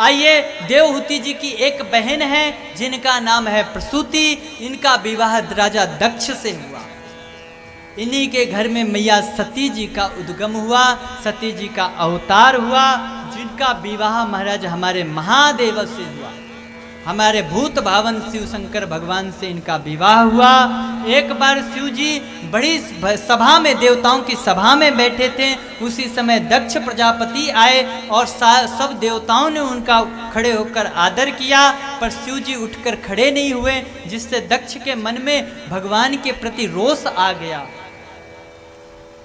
आइए, देवहूति जी की एक बहन है जिनका नाम है प्रसूति। इनका विवाह राजा दक्ष से हुआ। इन्हीं के घर में मैया सती जी का उद्गम हुआ, सती जी का अवतार हुआ, जिनका विवाह महाराज हमारे महादेव से हुआ। हमारे भूत भावन शिव शंकर भगवान से इनका विवाह हुआ। एक बार शिव जी बड़ी सभा में, देवताओं की सभा में बैठे थे। उसी समय दक्ष प्रजापति आए और सब देवताओं ने उनका खड़े होकर आदर किया, पर शिव जी उठकर खड़े नहीं हुए, जिससे दक्ष के मन में भगवान के प्रति रोष आ गया।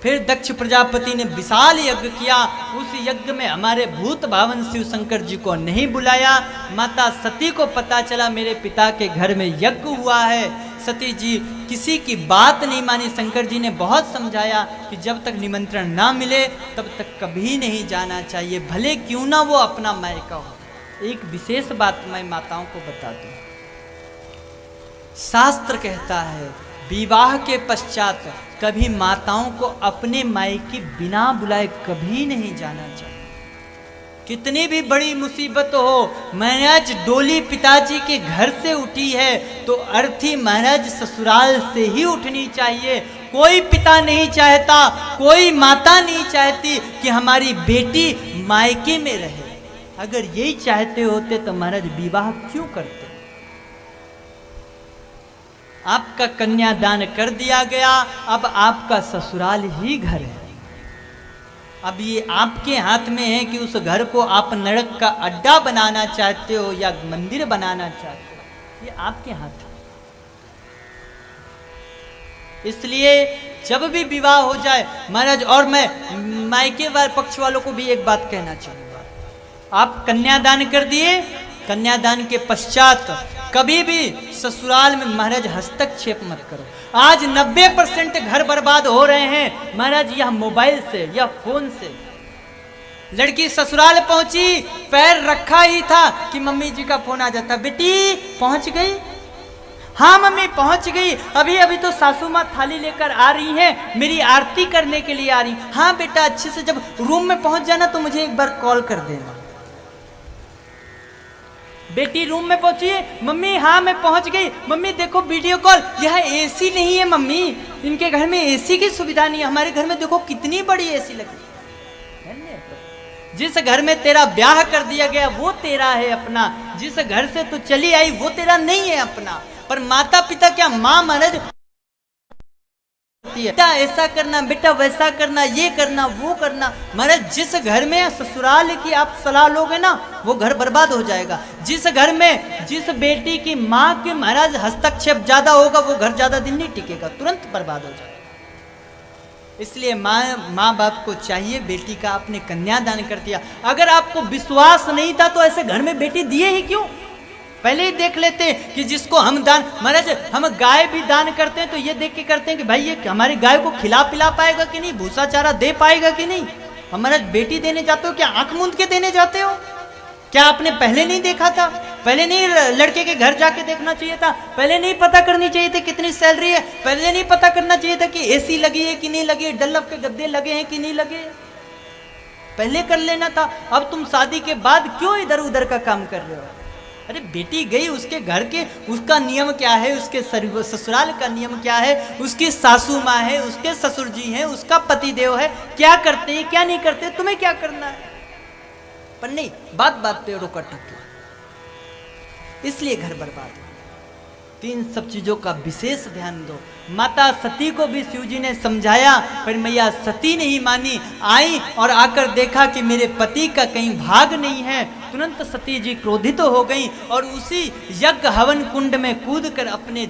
फिर दक्ष प्रजापति ने विशाल यज्ञ किया। उस यज्ञ में हमारे भूत भावन शिव शंकर जी को नहीं बुलाया। माता सती को पता चला मेरे पिता के घर में यज्ञ हुआ है। सती जी किसी की बात नहीं मानी। शंकर जी ने बहुत समझाया कि जब तक निमंत्रण ना मिले तब तक कभी नहीं जाना चाहिए, भले क्यों ना वो अपना मायका हो। एक विशेष बात मैं माताओं को बता दूं, शास्त्र कहता है विवाह के पश्चात कभी माताओं को अपने मायके बिना बुलाए कभी नहीं जाना चाहिए। कितनी भी बड़ी मुसीबत हो, महाराज डोली पिताजी के घर से उठी है तो अर्थी महाराज ससुराल से ही उठनी चाहिए। कोई पिता नहीं चाहता, कोई माता नहीं चाहती कि हमारी बेटी मायके में रहे। अगर यही चाहते होते तो महाराज विवाह क्यों करते। आपका कन्यादान कर दिया गया, अब आपका ससुराल ही घर है। अब ये आपके हाथ में है कि उस घर को आप नरक का अड्डा बनाना चाहते हो या मंदिर बनाना चाहते हो, ये आपके हाथ है। इसलिए जब भी विवाह हो जाए महाराज, और मैं मायके वाले पक्ष वालों को भी एक बात कहना चाहूंगा, आप कन्यादान कर दिए, कन्यादान के पश्चात कभी भी ससुराल में महाराज हस्तक्षेप मत करो। आज 90% घर बर्बाद हो रहे हैं महाराज यह मोबाइल से या फोन से। लड़की ससुराल पहुंची, पैर रखा ही था कि मम्मी जी का फोन आ जाता, बेटी पहुंच गई? हाँ मम्मी पहुंच गई, अभी अभी तो सासू माँ थाली लेकर आ रही हैं, मेरी आरती करने के लिए आ रही। हाँ बेटा अच्छे से जब रूम में पहुंच जाना तो मुझे एक बार कॉल कर देना। बेटी रूम में पहुंची है, मम्मी हाँ मैं पहुंच गई, मम्मी देखो वीडियो कॉल, यह एसी नहीं है मम्मी, इनके घर में एसी की सुविधा नहीं है, हमारे घर में देखो कितनी बड़ी एसी लगी है। जिस घर में तेरा ब्याह कर दिया गया वो तेरा है अपना, जिस घर से तू चली आई वो तेरा नहीं है अपना। पर माता पिता क्या, माँ महाराज बेटा ऐसा करना, बेटा वैसा करना, ये करना वो करना। महाराज जिस घर में ससुराल की आप सलाह लोगे ना वो घर बर्बाद हो जाएगा। जिस घर में जिस बेटी की माँ के महाराज हस्तक्षेप ज्यादा होगा वो घर ज्यादा दिन नहीं टिकेगा, तुरंत बर्बाद हो जाएगा। इसलिए माँ बाप को चाहिए, बेटी का आपने कन्यादान कर दिया, अगर आपको विश्वास नहीं था तो ऐसे घर में बेटी दिए ही क्यों। पहले ही देख लेते कि जिसको हम दान, महाराज हम गाय भी दान करते हैं तो ये देख के करते हैं कि भाई ये हमारी गाय को खिला पिला पाएगा कि नहीं, भूसा चारा दे पाएगा कि नहीं। हमारा बेटी देने जाते हो क्या आंख मूंद के देने जाते हो? क्या आपने पहले नहीं देखा था? पहले नहीं लड़के के घर जाके देखना चाहिए था? पहले नहीं पता करनी चाहिए थी कितनी सैलरी है? पहले नहीं पता करना चाहिए था कि एसी लगी है कि नहीं लगी, डल्लफ के गद्दे लगे हैं कि नहीं लगे? पहले कर लेना था। अब तुम शादी के बाद क्यों इधर उधर का काम कर रहे हो? अरे बेटी गई, उसके घर के उसका नियम क्या है, उसके ससुराल का नियम क्या है, उसकी सासू माँ है, उसके ससुर जी हैं, उसका पति देव है, क्या करते हैं क्या नहीं करते, तुम्हें क्या करना है। पर नहीं, बात बात पे रोका टक्का, इसलिए घर बर्बाद। तो इन सब चीजों का विशेष ध्यान दो। माता सती को भी शिव जी ने समझाया, पर मैया सती नहीं मानी। आई और आकर देखा कि मेरे पति का कहीं भाग नहीं है। तुरंत सती जी क्रोधित हो गई और उसी यज्ञ हवन कुंड में कूदकर अपने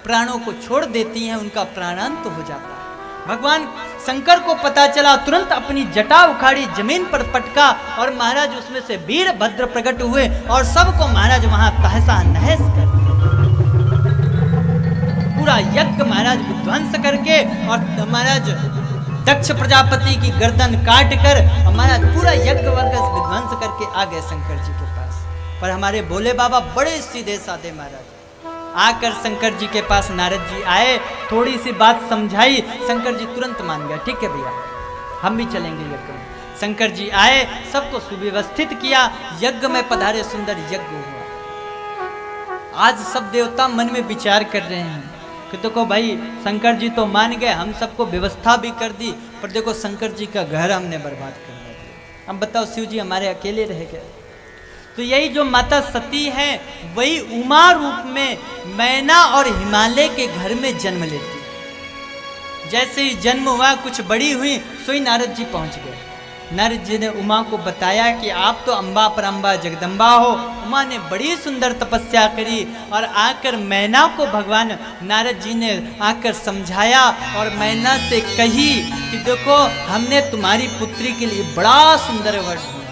प्राणों को छोड़ देती हैं, उनका प्राणांत हो जाता है। भगवान शंकर को पता चला, तुरंत अपनी जटा उखाड़ी, जमीन पर पटका और महाराज उसमें से वीरभद्र प्रकट हुए और सबको महाराज वहां तहसा नहस कर पूरा यज्ञ महाराज विध्वंस करके और महाराज दक्ष प्रजापति की गर्दन काट कर महाराज पूरा यज्ञ वर्ग विध्वंस करके आ गए शंकर जी के पास। पर हमारे भोले बाबा बड़े सीधे साधे महाराज, आकर शंकर जी के पास नारद जी आए, थोड़ी सी बात समझाई, शंकर जी तुरंत मान गया, ठीक है भैया हम भी चलेंगे यज्ञ में। शंकर जी आए, सबको सुव्यवस्थित किया, यज्ञ में पधारे, सुंदर यज्ञ हुआ। आज सब देवता मन में विचार कर रहे हैं कि देखो भाई शंकर जी तो मान गए, हम सबको व्यवस्था भी कर दी, पर देखो शंकर जी का घर हमने बर्बाद कर दिया। अब बताओ शिव जी हमारे अकेले रह गए। तो यही जो माता सती है वही उमा रूप में मैना और हिमालय के घर में जन्म लेती। जैसे ही जन्म हुआ, कुछ बड़ी हुई, सोई नारद जी पहुंच गए। नारद जी ने उमा को बताया कि आप तो अम्बा परम्बा जगदम्बा हो। उमा ने बड़ी सुंदर तपस्या करी और आकर मैना को भगवान नारद जी ने आकर समझाया और मैना से कही कि देखो हमने तुम्हारी पुत्री के लिए बड़ा सुंदर वर ढूंढा।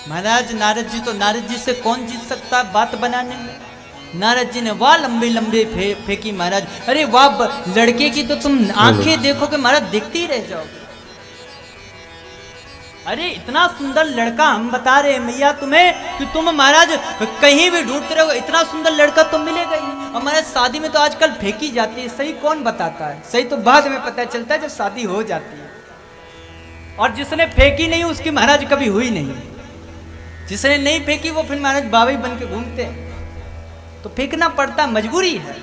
महाराज नारद जी, तो नारद जी से कौन जीत सकता है बात बनाने में। नारद जी ने वाह लंबे लंबे फेंकी महाराज। अरे वाह, लड़के की तो तुम आंखें देखोगे महाराज, देखते ही रह जाओगे। अरे इतना सुंदर लड़का हम बता रहे हैं मैया तुम्हें कि तुम महाराज कहीं भी ढूंढते रहो, इतना सुंदर लड़का तो मिलेगा ही। और महाराज शादी में तो आजकल फेंकी जाती है, सही कौन बताता है? सही तो बाद में पता चलता है जब शादी हो जाती है। और जिसने फेंकी नहीं उसकी महाराज कभी हुई नहीं। जिसने नहीं फेंकी वो फिर महाराज बाबा बन के घूमते हैं। तो फेंकना पड़ता, मजबूरी है।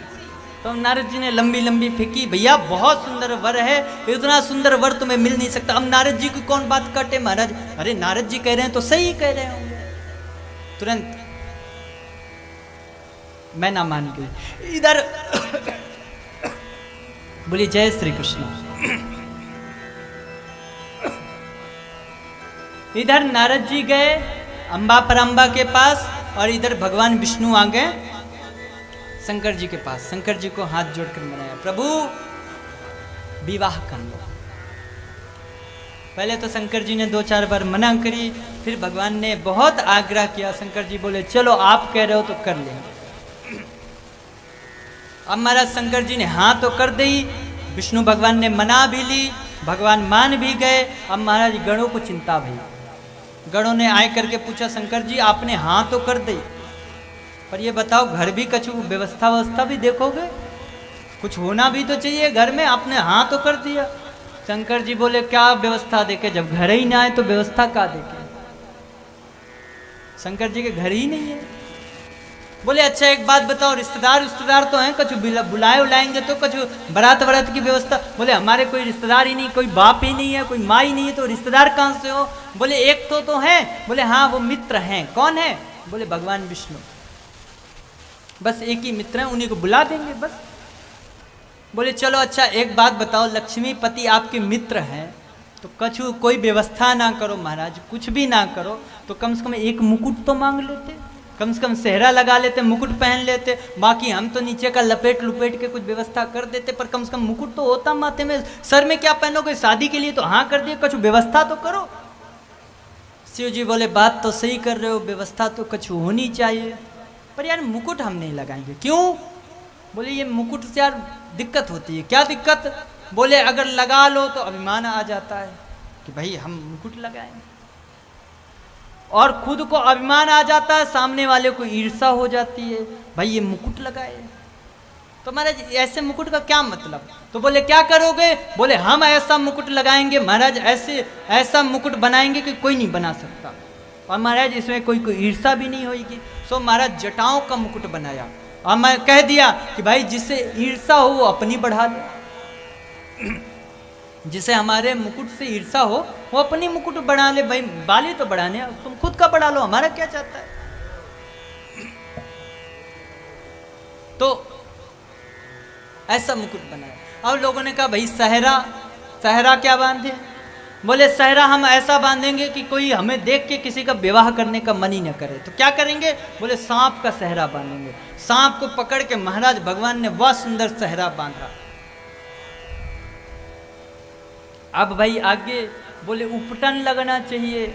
तो नारद जी ने लंबी लंबी फेंकी, भैया बहुत सुंदर वर है, इतना सुंदर वर तुम्हें मिल नहीं सकता। अब नारद जी की कौन बात काटे महाराज? अरे नारद जी कह रहे हैं तो सही कह रहे होंगे। तुरंत मैं ना मान गई। इधर बोली जय श्री कृष्ण। इधर नारद जी गए अम्बा परम्बा के पास और इधर भगवान विष्णु आ गए शंकर जी के पास। शंकर जी को हाथ जोड़कर मनाया, प्रभु विवाह कर लो। पहले तो शंकर जी ने 2-4 बार मना करी, फिर भगवान ने बहुत आग्रह किया। शंकर जी बोले चलो आप कह रहे हो तो कर लेंगे। अब महाराज शंकर जी ने हाँ तो कर दी, विष्णु भगवान ने मना भी ली, भगवान मान भी गए। अब महाराज गणों को चिंता भई। गणों ने आए करके पूछा शंकर जी आपने हाँ तो कर दी, पर ये बताओ घर भी कछु व्यवस्था भी देखोगे, कुछ होना भी तो चाहिए घर में। आपने हाँ तो कर दिया। शंकर जी बोले क्या व्यवस्था देखे, जब घर ही ना आए तो व्यवस्था क्या देखे? शंकर जी के घर ही नहीं है। बोले अच्छा एक बात बताओ, रिश्तेदार तो हैं, कुछ बुलाएंगे तो कुछ बारात की व्यवस्था? बोले हमारे कोई रिश्तेदार ही नहीं, कोई बाप ही नहीं है, कोई माँ ही नहीं है, तो रिश्तेदार कहाँ से हो? बोले एक तो है। बोले हाँ वो मित्र हैं। कौन है? बोले भगवान विष्णु। बस एक ही मित्र हैं, उन्हीं को बुला देंगे बस। बोले चलो अच्छा एक बात बताओ, लक्ष्मीपति आपके मित्र हैं तो कछु कोई व्यवस्था ना करो महाराज, कुछ भी ना करो तो कम से कम एक मुकुट तो मांग लेते, कम से कम सेहरा लगा लेते, मुकुट पहन लेते। बाकी हम तो नीचे का लपेट के कुछ व्यवस्था कर देते, पर कम से कम मुकुट तो होता माथे में। सर में क्या पहनोगे? शादी के लिए तो हाँ कर दिए, कुछ व्यवस्था तो करो। शिव जी बोले बात तो सही कर रहे हो, व्यवस्था तो कुछ होनी चाहिए, पर यार मुकुट हम नहीं लगाएंगे। क्यों? बोले ये मुकुट से यार दिक्कत होती है। क्या दिक्कत? बोले अगर लगा लो तो अभिमान आ जाता है कि भाई हम मुकुट लगाएंगे, और खुद को अभिमान आ जाता है, सामने वाले को ईर्ष्या हो जाती है, भाई ये मुकुट लगाए। तो महाराज ऐसे मुकुट का क्या मतलब? तो बोले क्या करोगे? बोले हम ऐसा मुकुट लगाएंगे महाराज, ऐसा मुकुट बनाएंगे कि कोई नहीं बना सकता, और महाराज इसमें कोई ईर्ष्या भी नहीं होगी। सो महाराज जटाओं का मुकुट बनाया, और मैं कह दिया कि भाई जिससे ईर्ष्या हो वो अपनी बढ़ा ले, जिसे हमारे मुकुट से ईर्ष्या हो वो अपनी मुकुट बढ़ा ले। भाई बाली तो बढ़ाने, तुम खुद का बढ़ा लो, हमारा क्या चाहता है? तो ऐसा मुकुट बनाया। अब लोगों ने कहा भाई सहरा क्या बांधे? बोले सहरा हम ऐसा बांधेंगे कि कोई हमें देख के किसी का विवाह करने का मन ही न करे। तो क्या करेंगे? बोले सांप का सहरा बांधेंगे। सांप को पकड़ के महाराज भगवान ने वह सुंदर सहरा बांधा। अब भाई आगे बोले उपटन लगना चाहिए।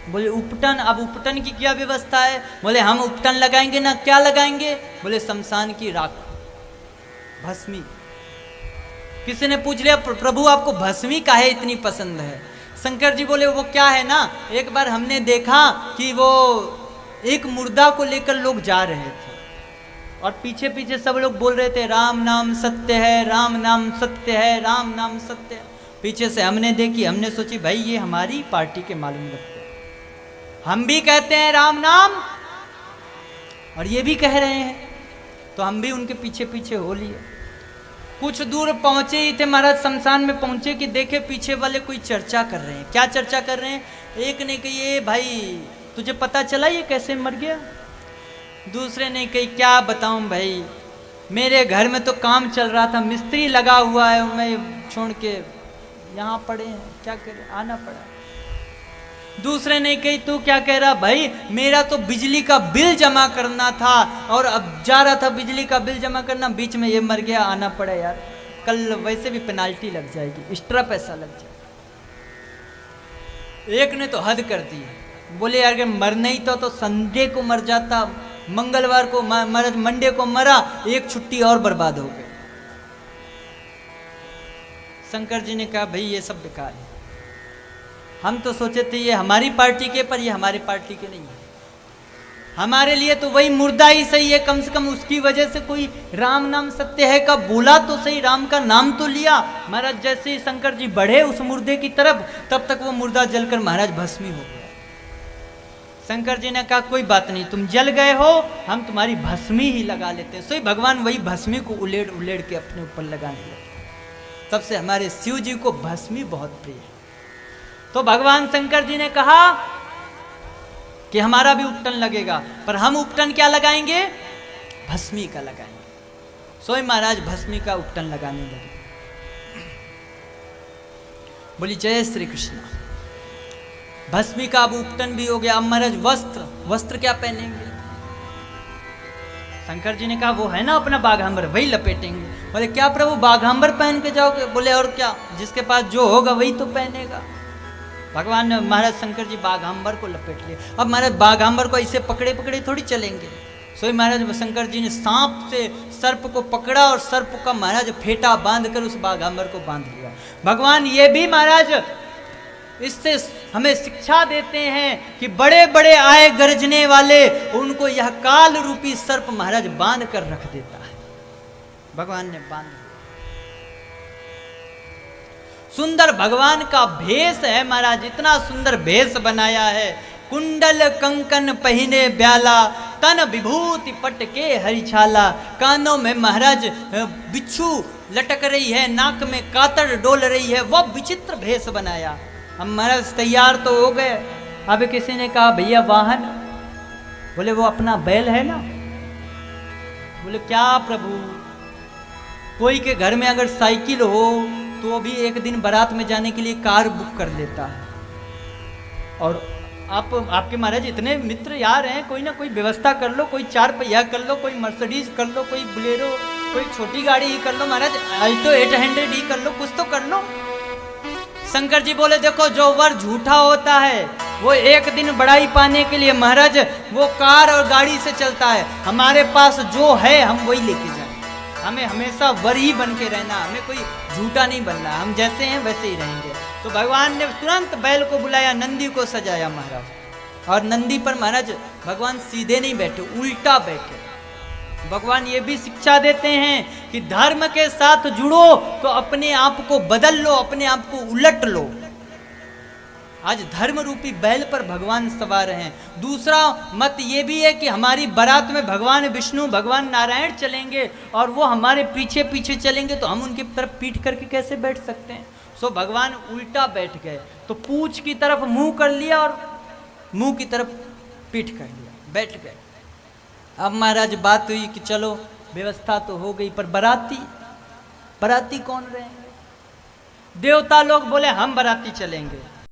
बोले उपटन, अब उपटन की क्या व्यवस्था है? बोले हम उपटन लगाएंगे ना, क्या लगाएंगे? बोले शमशान की राख, भस्मी। किसी ने पूछ लिया प्रभु आपको भस्मी काहे इतनी पसंद है? शंकर जी बोले वो क्या है ना, एक बार हमने देखा कि वो एक मुर्दा को लेकर लोग जा रहे थे, और पीछे पीछे सब लोग बोल रहे थे राम नाम सत्य है, राम नाम सत्य है, राम नाम सत्य है। पीछे से हमने देखी, हमने सोची भाई ये हमारी पार्टी के मालूम लगते हैं, हम भी कहते हैं राम नाम और ये भी कह रहे हैं, तो हम भी उनके पीछे पीछे हो लिए। कुछ दूर पहुंचे ही थे महाराज, शमशान में पहुंचे कि देखे पीछे वाले कोई चर्चा कर रहे हैं। क्या चर्चा कर रहे हैं? एक ने कही ये भाई तुझे पता चला ये कैसे मर गया? दूसरे ने कही क्या बताऊं भाई, मेरे घर में तो काम चल रहा था, मिस्त्री लगा हुआ है, मैं छोड़ के यहाँ पड़े हैं, क्या करे, आना पड़ा। दूसरे ने कही तू क्या कह रहा? भाई मेरा तो बिजली का बिल जमा करना था और अब जा रहा था बिजली का बिल जमा करना, बीच में ये मर गया, आना पड़ा यार, कल वैसे भी पेनाल्टी लग जाएगी, एक्स्ट्रा पैसा लग जाएगा। एक ने तो हद कर दी, बोले यार अगर मरना ही तो संडे को मर जाता, मंगलवार को मंडे को मरा, एक छुट्टी और बर्बाद हो गई। शंकर जी ने कहा भाई ये सब बेकार है, हम तो सोचे थे ये हमारी पार्टी के, पर ये हमारी पार्टी के नहीं है, हमारे लिए तो वही मुर्दा ही सही है, कम से कम उसकी वजह से कोई राम नाम सत्य है का बोला तो सही, राम का नाम तो लिया। महाराज जैसे ही शंकर जी बढ़े उस मुर्दे की तरफ, तब तक वो मुर्दा जलकर महाराज भस्मी हो गया। शंकर जी ने कहा कोई बात नहीं, तुम जल गए हो, हम तुम्हारी भस्मी ही लगा लेते हैं। सो भगवान वही भस्मी को उलेड़ उलेड़ के अपने ऊपर लगाने लगे। तब से हमारे शिव जी को भस्मी बहुत प्रिय है। तो भगवान शंकर जी ने कहा कि हमारा भी उपटन लगेगा, पर हम उपटन क्या लगाएंगे? भस्मी का लगाएंगे। सोई महाराज भस्मी का उपटन लगाने लगे। बोली जय श्री कृष्ण। भस्मी का अब उपटन भी हो गया। अब महाराज वस्त्र क्या पहनेंगे? शंकर जी ने कहा वो है ना अपना बाघांबर, वही लपेटेंगे। बोले क्या प्रभु बाघांबर पहन के जाओगे? बोले और क्या, जिसके पास जो होगा वही तो पहनेगा। भगवान ने महाराज शंकर जी बाघांबर को लपेट लिया। अब महाराज बाघांबर को ऐसे पकड़े पकड़े थोड़ी चलेंगे। सोई महाराज शंकर जी ने सांप से सर्प को पकड़ा और सर्प का महाराज फेटा बांधकर उस बाघांबर को बांध लिया। भगवान ये भी महाराज इससे हमें शिक्षा देते हैं कि बड़े बड़े आए गरजने वाले, उनको यह काल रूपी सर्प महाराज बांध कर रख देता है। भगवान ने बांध दिया। सुंदर भगवान का भेष है महाराज, इतना सुंदर भेष बनाया है। कुंडल कंकन पहिने ब्याला, तन विभूति पट के हरिछाला। कानों में महाराज बिच्छू लटक रही है, नाक में कातर डोल रही है, वह विचित्र भेष बनाया। हम महाराज तैयार तो हो गए। अब किसी ने कहा भैया वाहन? बोले वो अपना बैल है ना। बोले क्या प्रभु, कोई के घर में अगर साइकिल हो तो भी एक दिन बारात में जाने के लिए कार बुक कर लेता है। और आपके महाराज इतने मित्र यार हैं, कोई ना कोई व्यवस्था कर लो, कोई 4 पहिया कर लो, कोई मर्सिडीज कर लो, कोई बुलेरो, कोई छोटी गाड़ी ही कर लो महाराज, अल्टो 800 ही कर लो, कुछ तो कर लो। शंकर जी बोले देखो जो वर झूठा होता है वो एक दिन बड़ाई पाने के लिए महाराज वो कार और गाड़ी से चलता है। हमारे पास जो है हम वही लेके जाए। हमें हमेशा वर ही बन के रहना, हमें कोई झूठा नहीं बनना, हम जैसे हैं वैसे ही रहेंगे। तो भगवान ने तुरंत बैल को बुलाया, नंदी को सजाया महाराज। और नंदी पर महाराज भगवान सीधे नहीं बैठे, उल्टा बैठे। भगवान ये भी शिक्षा देते हैं कि धर्म के साथ जुड़ो तो अपने आप को बदल लो, अपने आप को उलट लो। आज धर्म रूपी बैल पर भगवान सवार हैं। दूसरा मत ये भी है कि हमारी बारात में भगवान विष्णु भगवान नारायण चलेंगे और वो हमारे पीछे पीछे चलेंगे, तो हम उनकी तरफ पीठ करके कैसे बैठ सकते हैं? सो भगवान उल्टा बैठ गए, तो पूंछ की तरफ मुंह कर लिया और मुंह की तरफ पीठ कर लिया, बैठ गए। अब महाराज बात हुई कि चलो व्यवस्था तो हो गई, पर बाराती कौन रहेंगे? देवता लोग बोले हम बाराती चलेंगे।